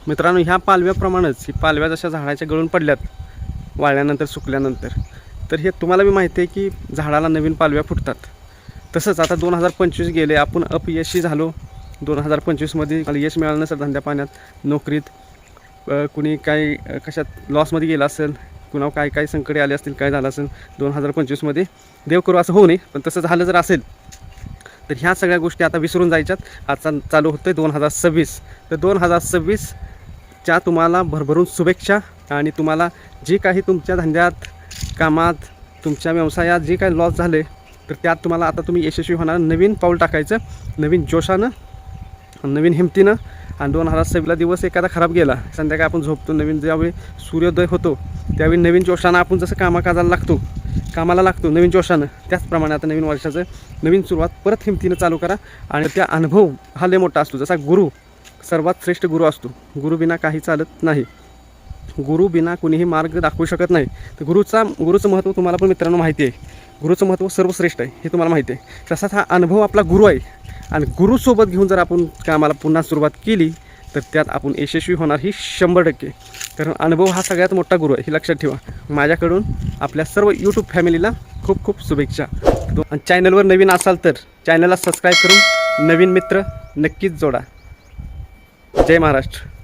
मित्रांनो, ह्या पालव्याप्रमाणेच ही पालव्या जशा झाडाच्या गळून पडल्यात वाळल्यानंतर सुकल्यानंतर, तर हे तुम्हाला बी माहिती आहे की झाडाला नवीन पालव्या फुटतात. तसंच आता 2025 गेले, आपण अपयशी झालो. 2025मध्ये मला यश मिळालं नसेल धंद्या पाण्यात, नोकरीत, कुणी काही कशात लॉसमध्ये गेलं असेल, कुणावर काय काय संकटे आले असतील, काय झालं असेल 2025मध्ये, देव करू असं होऊ नये. पण तसं झालं जर असेल तर ह्या सगळ्या गोष्टी आता विसरून जायच्यात. आता चालू होतं आहे 2026. तर 2026च्या तुम्हाला भरभरून शुभेच्छा. आणि तुम्हाला जी काही तुमच्या धंद्यात, कामात, तुमच्या व्यवसायात जे काही लॉस झाले, तर त्यात तुम्हाला आता तुम्ही यशस्वी होणार, नवीन पाऊल टाकायचं, नवीन जोशानं, नवीन हिमतीनं. आणि 2026ला दिवस एखादा खराब गेला, संध्याकाळी आपण झोपतो, नवीन ज्यावेळी सूर्योदय होतो त्यावेळी नवीन जोशानं आपण जसं कामाला लागतो नवीन जोशानं, त्याचप्रमाणे आता नवीन वर्षाचं नवीन सुरुवात परत हिमतीनं चालू करा. आणि त्या अनुभव हा लय मोठा असतो. जसा गुरु सर्वात श्रेष्ठ गुरु असतो, गुरुबिना काही चालत नाही, गुरुबिना कुणीही मार्ग दाखवू शकत नाही. तर गुरुचं महत्त्व तुम्हाला पण मित्रांनो माहिती आहे. गुरुचं महत्त्व सर्वश्रेष्ठ आहे हे तुम्हाला माहिती आहे. तसाच हा अनुभव आपला गुरु आहे. आणि गुरुसोबत घेऊन जर आपण कामाला पुन्हा सुरुवात केली तर त्यात आपण यशस्वी होणार ही 100%. कारण अनुभव हा सगळ्यात मोठा गुरु आहे, हे लक्षात ठेवा. माझ्याकडून आपल्या सर्व यूट्यूब फॅमिलीला खूप खूप शुभेच्छा. आणि चॅनलवर नवीन असाल तर चॅनलला सबस्क्राईब करून नवीन मित्र नक्कीच जोडा. जय महाराष्ट्र.